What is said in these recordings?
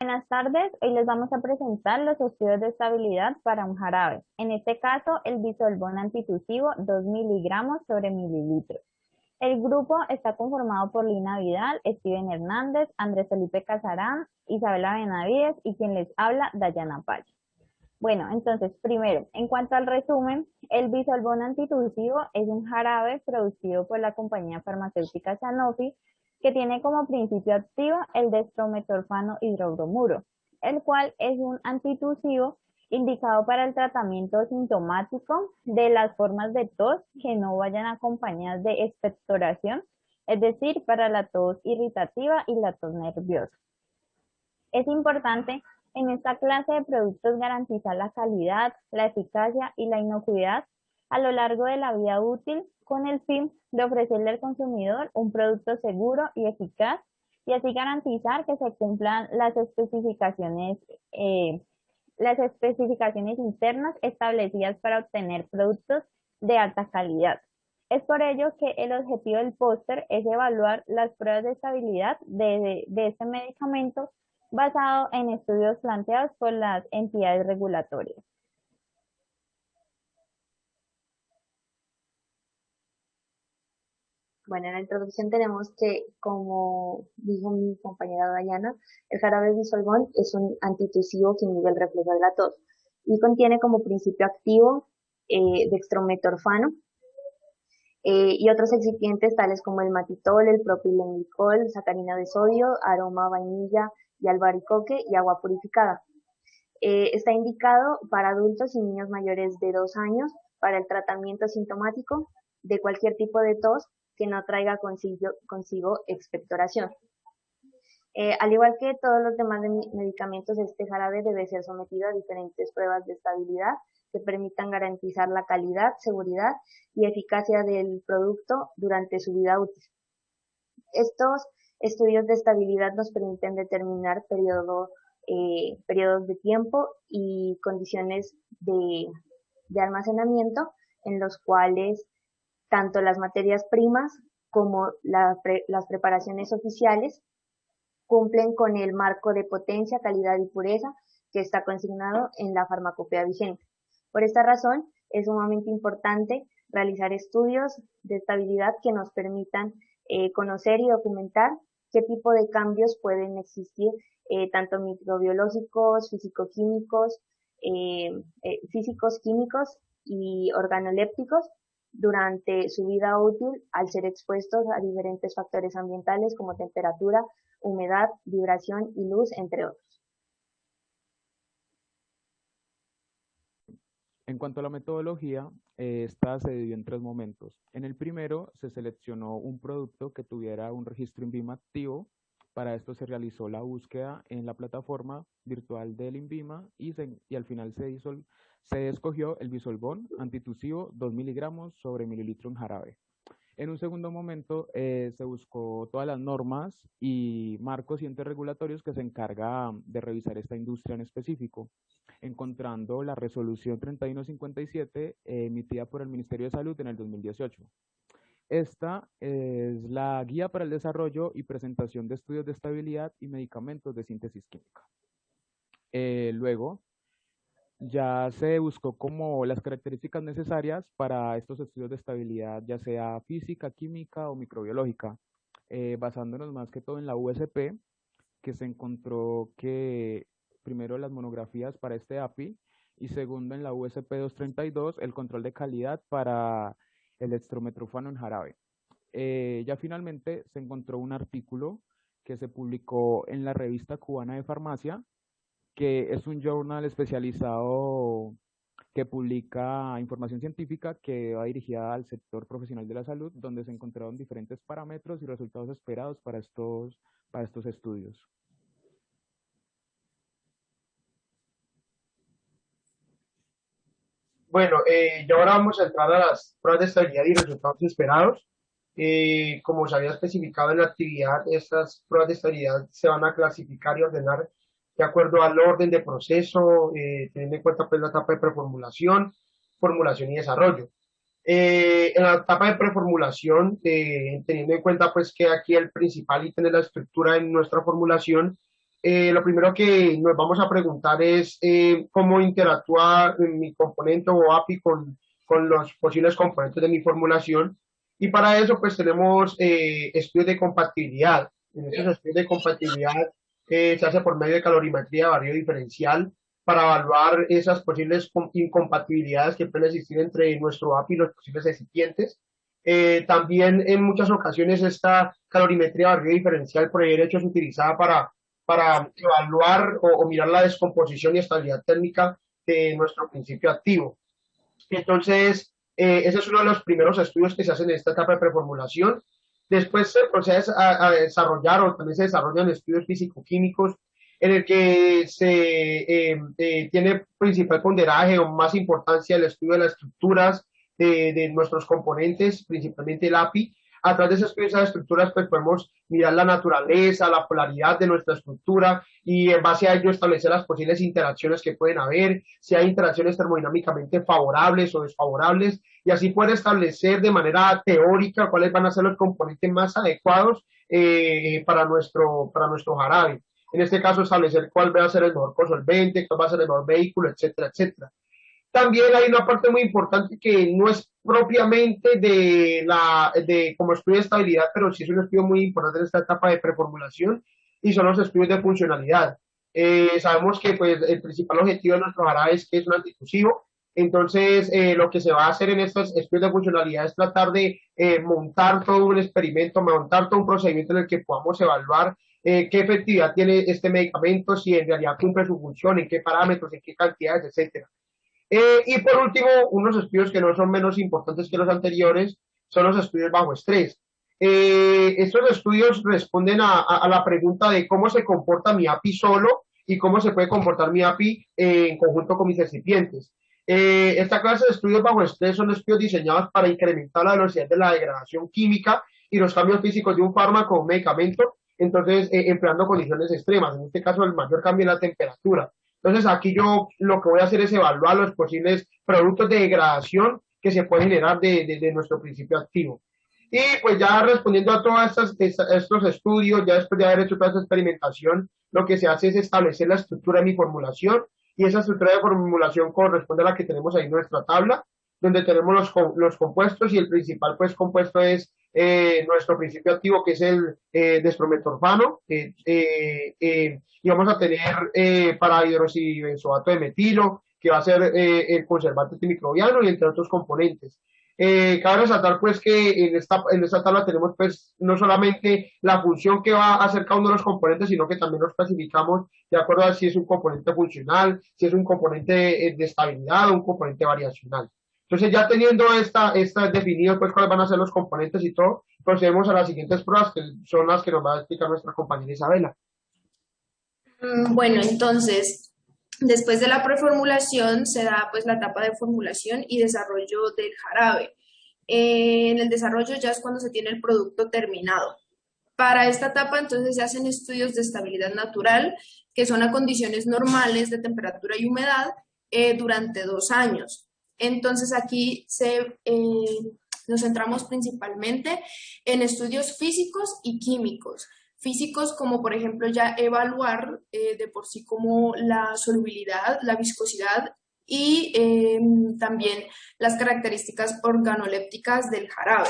Buenas tardes, hoy les vamos a presentar los estudios de estabilidad para un jarabe. En este caso, el bisolbón antitusivo 2 miligramos sobre mililitros. El grupo está conformado por Lina Vidal, Steven Hernández, Andrés Felipe Casarán, Isabela Benavides y quien les habla, Dayana Pache. Bueno, entonces, primero, en cuanto al resumen, el bisolbón antitusivo es un jarabe producido por la compañía farmacéutica Sanofi que tiene como principio activo el dextrometorfano hidrobromuro, el cual es un antitusivo indicado para el tratamiento sintomático de las formas de tos que no vayan acompañadas de expectoración, es decir, para la tos irritativa y la tos nerviosa. Es importante en esta clase de productos garantizar la calidad, la eficacia y la inocuidad a lo largo de la vida útil con el fin de ofrecerle al consumidor un producto seguro y eficaz y así garantizar que se cumplan eh, las especificaciones internas establecidas para obtener productos de alta calidad. Es por ello que el objetivo del póster es evaluar las pruebas de estabilidad de este medicamento basado en estudios planteados por las entidades regulatorias. Bueno, en la introducción tenemos que, como dijo mi compañera Dayana, el jarabe Bisolbón es un antitusivo que inhibe el reflejo de la tos y contiene como principio activo dextrometorfano y otros excipientes tales como el matitol, el propilenglicol, sacarina de sodio, aroma vainilla y albaricoque y agua purificada. Está indicado para adultos y niños mayores de 2 años para el tratamiento sintomático de cualquier tipo de tos que no traiga consigo expectoración. Al igual que todos los demás medicamentos, este jarabe debe ser sometido a diferentes pruebas de estabilidad que permitan garantizar la calidad, seguridad y eficacia del producto durante su vida útil. Estos estudios de estabilidad nos permiten determinar periodos de tiempo y condiciones de almacenamiento en los cuales tanto las materias primas como las preparaciones oficiales cumplen con el marco de potencia, calidad y pureza que está consignado en la farmacopea vigente. Por esta razón, es sumamente importante realizar estudios de estabilidad que nos permitan conocer y documentar qué tipo de cambios pueden existir, tanto microbiológicos, físicos, químicos y organolépticos durante su vida útil al ser expuestos a diferentes factores ambientales como temperatura, humedad, vibración y luz, entre otros. En cuanto a la metodología, esta se dividió en tres momentos. En el primero se seleccionó un producto que tuviera un registro INVIMA activo. Para esto se realizó la búsqueda en la plataforma virtual del INVIMA y al final se escogió el bisolbón antitusivo 2 miligramos sobre mililitro en jarabe. En un segundo momento se buscó todas las normas y marcos y entes regulatorios que se encargan de revisar esta industria en específico, encontrando la resolución 3157 emitida por el Ministerio de Salud en el 2018. Esta es la guía para el desarrollo y presentación de estudios de estabilidad y medicamentos de síntesis química. Luego, ya se buscó como las características necesarias para estos estudios de estabilidad, ya sea física, química o microbiológica, basándonos más que todo en la USP, que se encontró que primero las monografías para este API y segundo en la USP 232 el control de calidad para el dextrometorfano en jarabe. Ya finalmente se encontró un artículo que se publicó en la revista cubana de farmacia, que es un journal especializado que publica información científica que va dirigida al sector profesional de la salud, donde se encontraron diferentes parámetros y resultados esperados para estos estudios. Bueno, ya ahora vamos a entrar a las pruebas de estabilidad y resultados esperados. Como se había especificado en la actividad, estas pruebas de estabilidad se van a clasificar y ordenar de acuerdo al orden de proceso, teniendo en cuenta pues, la etapa de preformulación, formulación y desarrollo. En la etapa de preformulación, teniendo en cuenta pues que aquí el principal ítem de la estructura de nuestra formulación lo primero que nos vamos a preguntar es cómo interactúa mi componente o API con los posibles componentes de mi formulación. Y para eso, pues tenemos estudios de compatibilidad. En estos estudios de compatibilidad se hace por medio de calorimetría de barrido diferencial para evaluar esas posibles incompatibilidades que pueden existir entre nuestro API y los posibles recipientes. También en muchas ocasiones esta calorimetría de barrido diferencial por derecho es utilizada para evaluar o mirar la descomposición y estabilidad térmica de nuestro principio activo. Entonces, ese es uno de los primeros estudios que se hacen en esta etapa de preformulación. Después se procede a desarrollar o también se desarrollan estudios físico-químicos en el que se tiene principal ponderaje o más importancia el estudio de las estructuras de nuestros componentes, principalmente el API. A través de esas estructuras pues podemos mirar la naturaleza, la polaridad de nuestra estructura y en base a ello establecer las posibles interacciones que pueden haber, si hay interacciones termodinámicamente favorables o desfavorables, y así poder establecer de manera teórica cuáles van a ser los componentes más adecuados para nuestro jarabe. En este caso, establecer cuál va a ser el mejor cosolvente, cuál va a ser el mejor vehículo, etcétera, etcétera. También hay una parte muy importante que no es propiamente de como estudio de estabilidad, pero sí es un estudio muy importante en esta etapa de preformulación y son los estudios de funcionalidad. Sabemos que pues, el principal objetivo de nuestro jarabe es que es un antifusivo, entonces lo que se va a hacer en estos estudios de funcionalidad es tratar de montar todo un experimento, montar todo un procedimiento en el que podamos evaluar qué efectividad tiene este medicamento, si en realidad cumple su función, en qué parámetros, en qué cantidades, etcétera. Y por último, unos estudios que no son menos importantes que los anteriores son los estudios bajo estrés. Estos estudios responden a la pregunta de cómo se comporta mi API solo y cómo se puede comportar mi API en conjunto con mis recipientes. Esta clase de estudios bajo estrés son estudios diseñados para incrementar la velocidad de la degradación química y los cambios físicos de un fármaco o un medicamento, entonces empleando condiciones extremas, en este caso el mayor cambio en la temperatura. Entonces aquí yo lo que voy a hacer es evaluar los posibles productos de degradación que se pueden generar de nuestro principio activo. Y pues ya respondiendo a todos estos estudios, ya después de haber hecho toda esta experimentación, lo que se hace es establecer la estructura de mi formulación y esa estructura de formulación corresponde a la que tenemos ahí en nuestra tabla, donde tenemos los compuestos y el principal pues compuesto es nuestro principio activo que es el desprometorfano y vamos a tener para hidroxibenzoato de metilo que va a ser el conservante antimicrobiano y entre otros componentes. Cabe resaltar pues que en esta tabla tenemos pues no solamente la función que va a hacer cada uno de los componentes, sino que también los clasificamos de acuerdo a si es un componente funcional, si es un componente de estabilidad o un componente variacional. Entonces ya teniendo esta definido pues cuáles van a ser los componentes y todo, procedemos a las siguientes pruebas que son las que nos va a explicar nuestra compañera Isabela. Bueno, entonces, después de la preformulación se da pues la etapa de formulación y desarrollo del jarabe. En el desarrollo ya es cuando se tiene el producto terminado. Para esta etapa entonces se hacen estudios de estabilidad natural, que son a condiciones normales de temperatura y humedad durante 2 años. Entonces aquí nos centramos principalmente en estudios físicos y químicos. Físicos como por ejemplo ya evaluar de por sí como la solubilidad, la viscosidad y también las características organolépticas del jarabe.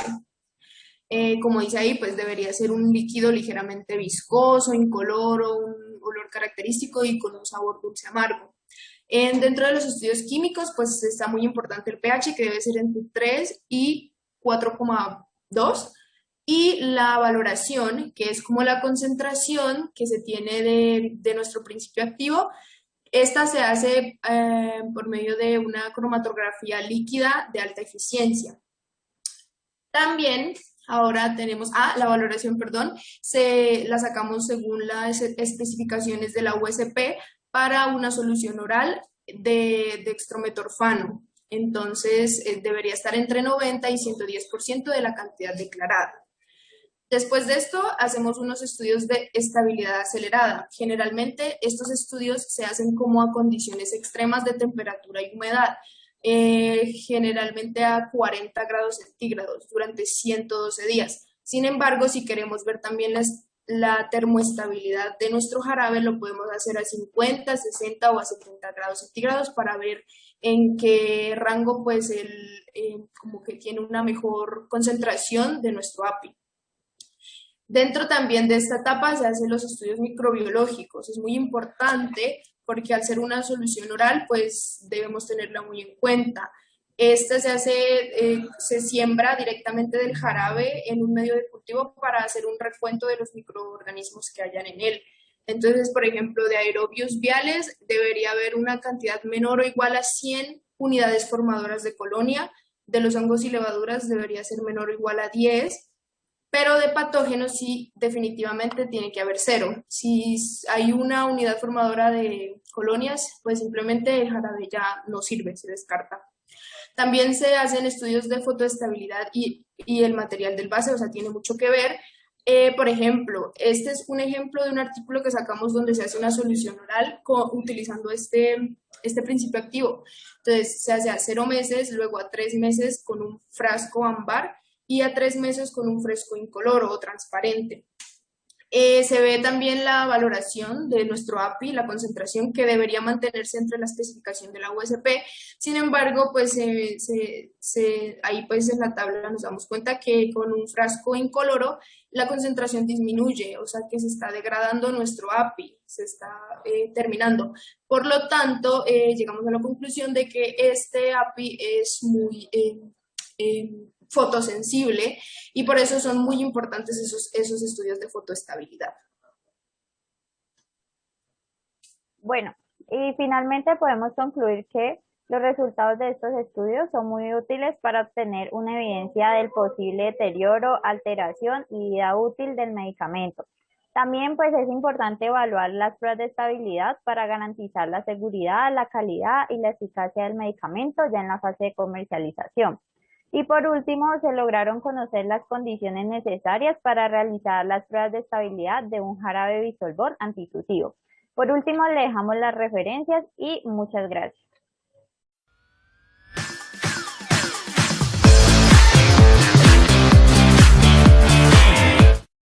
Como dice ahí, pues debería ser un líquido ligeramente viscoso, incoloro, un olor característico y con un sabor dulce amargo. Dentro de los estudios químicos, pues está muy importante el pH, que debe ser entre 3 y 4,2, y la valoración, que es como la concentración que se tiene de nuestro principio activo. Esta se hace por medio de una cromatografía líquida de alta eficiencia. También ahora tenemos, la valoración, perdón, la sacamos según las especificaciones de la USP para una solución oral de dextrometorfano. Entonces, debería estar entre 90 y 110% de la cantidad declarada. Después de esto, hacemos unos estudios de estabilidad acelerada. Generalmente, estos estudios se hacen como a condiciones extremas de temperatura y humedad, generalmente a 40 grados centígrados durante 112 días. Sin embargo, si queremos ver también la termoestabilidad de nuestro jarabe lo podemos hacer a 50, 60 o a 70 grados centígrados para ver en qué rango pues como que tiene una mejor concentración de nuestro API. Dentro también de esta etapa se hacen los estudios microbiológicos. Es muy importante porque al ser una solución oral, pues debemos tenerla muy en cuenta. Esta se siembra directamente del jarabe en un medio de cultivo para hacer un recuento de los microorganismos que hayan en él. Entonces, por ejemplo, de aerobios viales debería haber una cantidad menor o igual a 100 unidades formadoras de colonia. De los hongos y levaduras debería ser menor o igual a 10. Pero de patógenos sí, definitivamente tiene que haber 0. Si hay una unidad formadora de colonias, pues simplemente el jarabe ya no sirve, se descarta. También se hacen estudios de fotoestabilidad y el material del base, o sea, tiene mucho que ver. Por ejemplo, este es un ejemplo de un artículo que sacamos donde se hace una solución oral utilizando este principio activo. Entonces, se hace a 0 meses, luego a 3 meses con un frasco ámbar y a 3 meses con un fresco incoloro o transparente. Se ve también la valoración de nuestro API, la concentración que debería mantenerse entre la especificación de la USP. Sin embargo, pues ahí pues en la tabla nos damos cuenta que con un frasco incoloro la concentración disminuye, o sea que se está degradando nuestro API, se está terminando. Por lo tanto, llegamos a la conclusión de que este API es muy fotosensible y por eso son muy importantes esos estudios de fotoestabilidad. Bueno, y finalmente podemos concluir que los resultados de estos estudios son muy útiles para obtener una evidencia del posible deterioro, alteración y vida útil del medicamento. También pues es importante evaluar las pruebas de estabilidad para garantizar la seguridad, la calidad y la eficacia del medicamento ya en la fase de comercialización. Y por último, se lograron conocer las condiciones necesarias para realizar las pruebas de estabilidad de un jarabe Bisolbón antitusivo. Por último, le dejamos las referencias y muchas gracias.